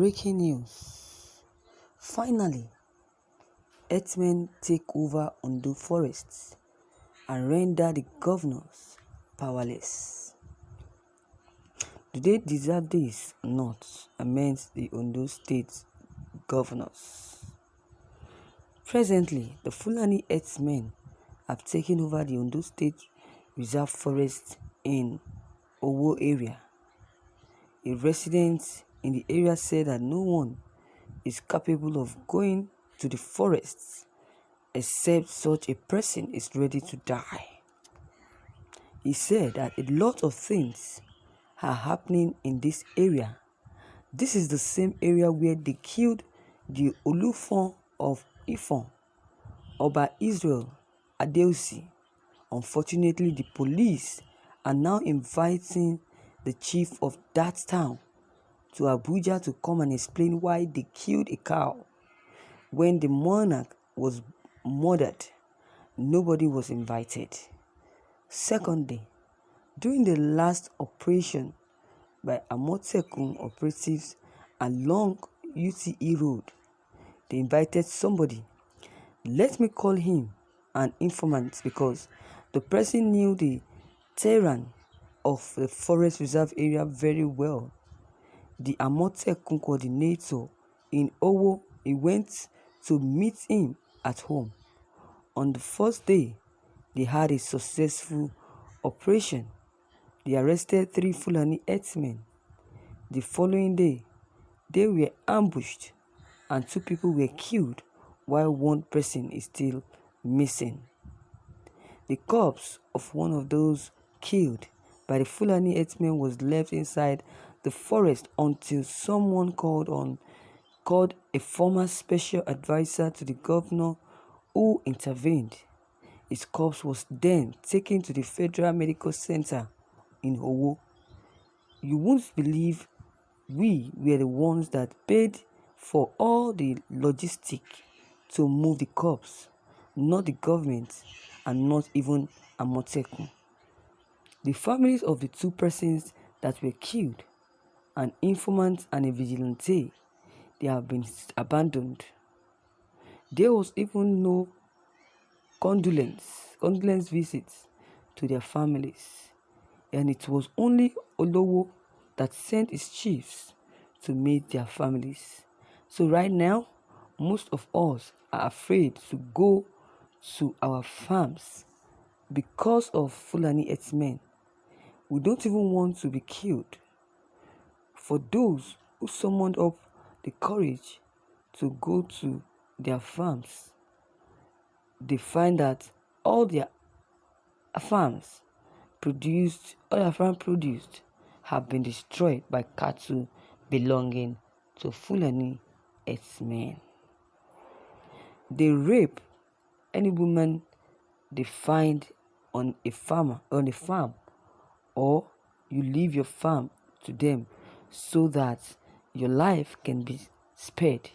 Breaking news. Finally, Hërdsmëñ take over Ondo forests and render the governors powerless. Do they deserve this or not? Amends the Ondo state governors. Presently, the Fulani Hërdsmëñ have taken over the Ondo State Reserve Forest in Owo area. A resident in the area said that no one is capable of going to the forests except such a person is ready to die. He said that a lot of things are happening in this area. This is the same area where they killed the Olufon of Ifon, Oba Israel Adeosi. Unfortunately, the police are now inviting the chief of that town to Abuja to come and explain why they killed a cow. When the monarch was murdered, nobody was invited. Secondly, during the last operation by Amotekun operatives along UTE Road, they invited somebody. Let me call him an informant because the person knew the terrain of the forest reserve area very well. The Amotekun coordinator in Owo, he went to meet him at home. On the first day, they had a successful operation. They arrested 3 Fulani Hërdsmëñ. The following day, they were ambushed and 2 people were killed while 1 person is still missing. The corpse of one of those killed by the Fulani Hërdsmëñ was left inside the forest until someone called a former special advisor to the governor who intervened. His corpse was then taken to the Federal Medical Center in Owo. You won't believe we were the ones that paid for all the logistics to move the corpse, not the government and not even Amotekun. The families of the 2 persons that were killed, an informant and a vigilante, they have been abandoned. There was even no condolence visits to their families, and it was only Olowo that sent his chiefs to meet their families. So right now, most of us are afraid to go to our farms because of Fulani Hërdsmëñ. We don't even want to be killed. For those who summoned up the courage to go to their farms, they find that all their farms produced have been destroyed by cattle belonging to Fulani Hërdsmëñ. They rape any woman they find on a farm, or you leave your farm to them so that your life can be spared.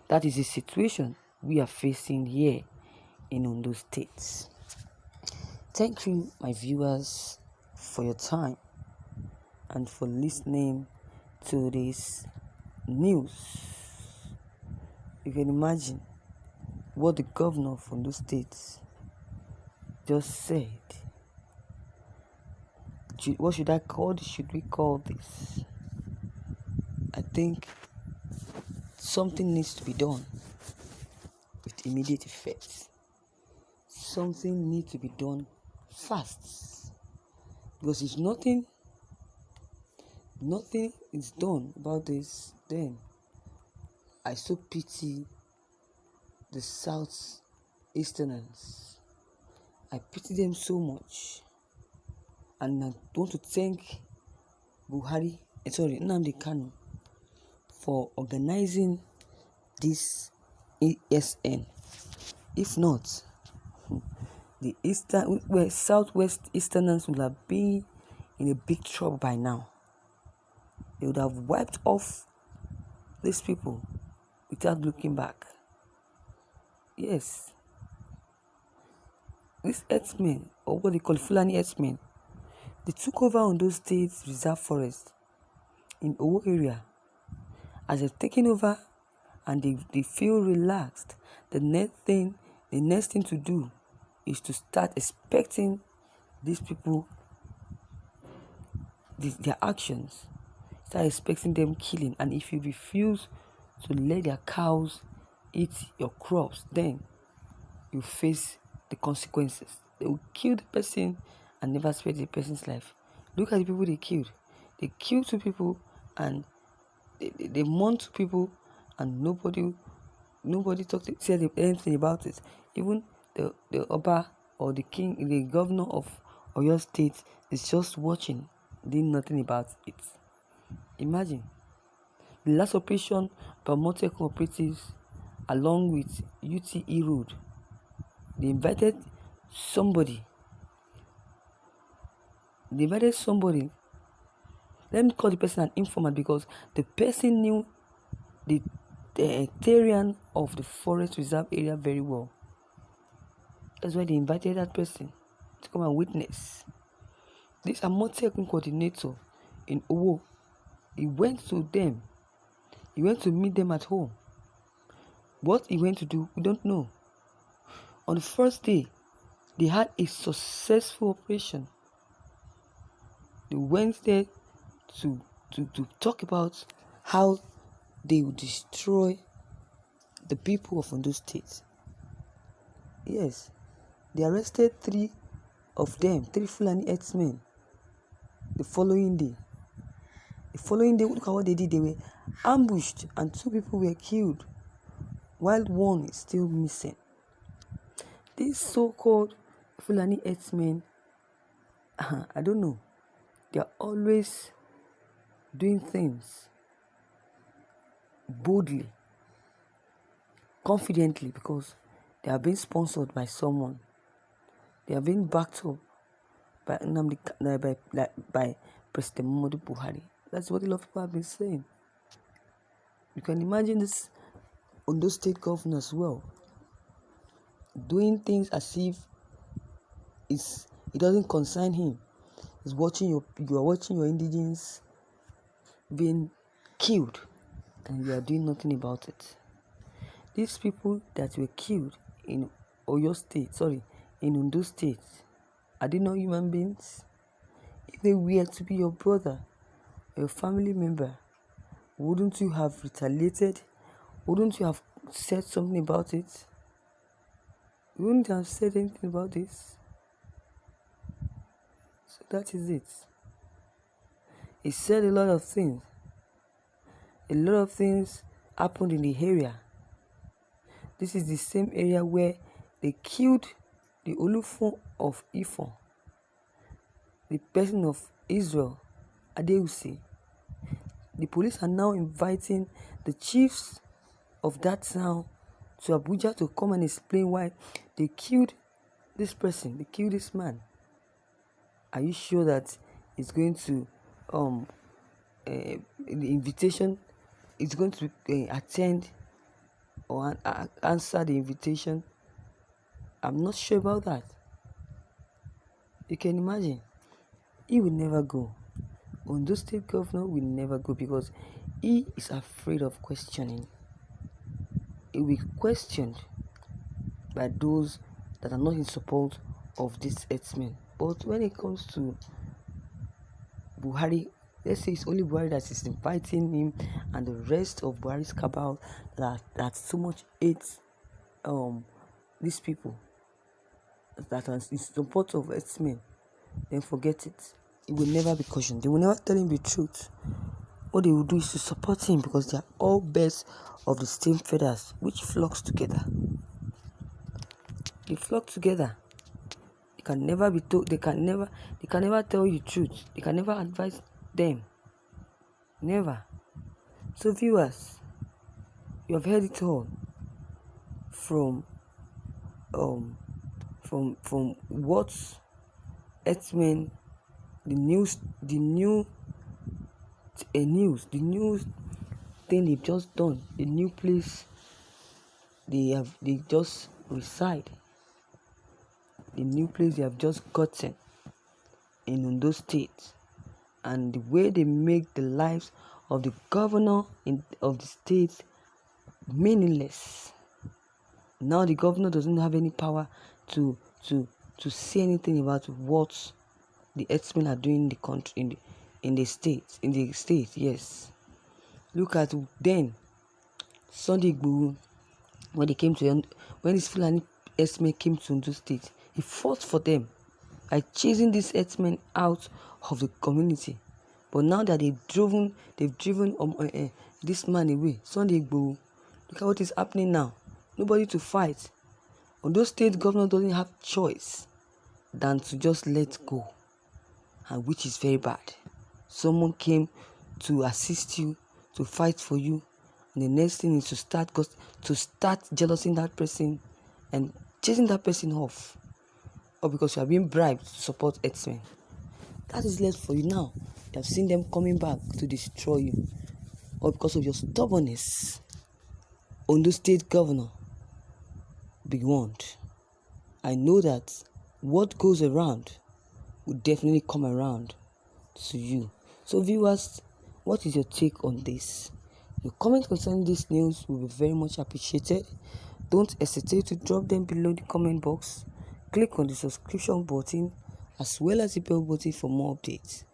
That is the situation we are facing here in Ondo State. Thank you, my viewers, for your time and for listening to this news. You can imagine what the governor of Ondo State just said. What should I call this? Should we call this? I think something needs to be done with immediate effect. Something needs to be done fast, because if nothing is done about this, then I so pity the Southeasterners. I pity them so much, and I want to thank Nnamdi Kanu for organizing this ESN. If not, the Southwest Easterners would have been in a big trouble by now. They would have wiped off these people without looking back. Yes, this Hërdsmëñ, or what they call Fulani Hërdsmëñ, they took over on those states reserve forest in Owo area, as they've taken over and they feel relaxed, the next thing to do is to start expecting these people, their actions. Start expecting them killing. And if you refuse to let their cows eat your crops, then you face the consequences. They will kill the person and never spare the person's life. Look at the people they killed. They killed 2 people and they mourned 2 people, and nobody said anything about it. Even the Oba or the king, the governor of Oyo State is just watching, doing nothing about it. Imagine. The last operation by multi cooperatives along with UTE Road, they invited somebody. Let me call the person an informant, because the person knew the terrain of the forest reserve area very well. That's why they invited that person to come and witness. This Amotekun coordinator in Owo, he went to them. He went to meet them at home. What he went to do, we don't know. On the first day, they had a successful operation. They went there to talk about how they would destroy the people of Ondo State. Yes, they arrested 3 of them, 3 Fulani Hërdsmëñ. The following day, look at what they did. They were ambushed and 2 people were killed, while 1 is still missing. These so-called Fulani Hërdsmëñ, I don't know, they are always doing things boldly, confidently, because they are being sponsored by someone. They are being backed up by President Muhammadu Buhari. That's what a lot of people have been saying. You can imagine this Ondo State governor as well, doing things as if it doesn't concern him. You are watching your indigenes being killed, and you are doing nothing about it. These people that were killed in Ondo State, are they not human beings? If they were to be your brother, your family member, wouldn't you have retaliated? Wouldn't you have said something about it? You wouldn't have said anything about this. So that is it. He said a lot of things. A lot of things happened in the area. This is the same area where they killed the Olufun of Ifon, the person of Israel, Adeusi. The police are now inviting the chiefs of that town to Abuja to come and explain why they killed this person, they killed this man. Are you sure that it's going to the invitation is going to attend or answer the invitation? I'm not sure about that. You can imagine, he will never go. Ondo State governor will never go, because he is afraid of questioning. He will be questioned by those that are not in support of this Hërdsmëñ. But when it comes to Buhari, let's say it's only Buhari that is inviting him, and the rest of Buhari's cabal that so much hates these people that are in support of Hërdsmëñ, then forget it. It will never be cautioned. They will never tell him the truth. What they will do is to support him, because they are all birds of the same feathers, which flocks together. They flock together. They can never be told. They can never tell you the truth. They can never advise them. Never. So viewers, you have heard it all from what Hërdsmëñ, the new thing they've just done, the new place they just reside, the new place they have just gotten in Ondo State, and the way they make the lives of the governor of the state meaningless. Now the governor doesn't have any power to say anything about what the herdsmen are doing in the country, in the state. Yes, look at then Sunday Igboho, when these Fulani herdsmen came to Ondo State, he fought for them by chasing these herdsmen out of the community. But now that they've driven this man away, Sunday Igboho, look at what is happening now. Nobody to fight. Ondo State governor doesn't have choice than to just let go, and which is very bad. Someone came to assist you, to fight for you, and the next thing is to start jealousing that person and chasing that person off, or because you are being bribed to support herdsmen. That is left for you now. You have seen them coming back to destroy you, or because of your stubbornness. Ondo State governor, be warned. I know that what goes around will definitely come around to you. So viewers, what is your take on this? Your comment concerning this news will be very much appreciated. Don't hesitate to drop them below the comment box. Click on the subscription button as well as the bell button for more updates.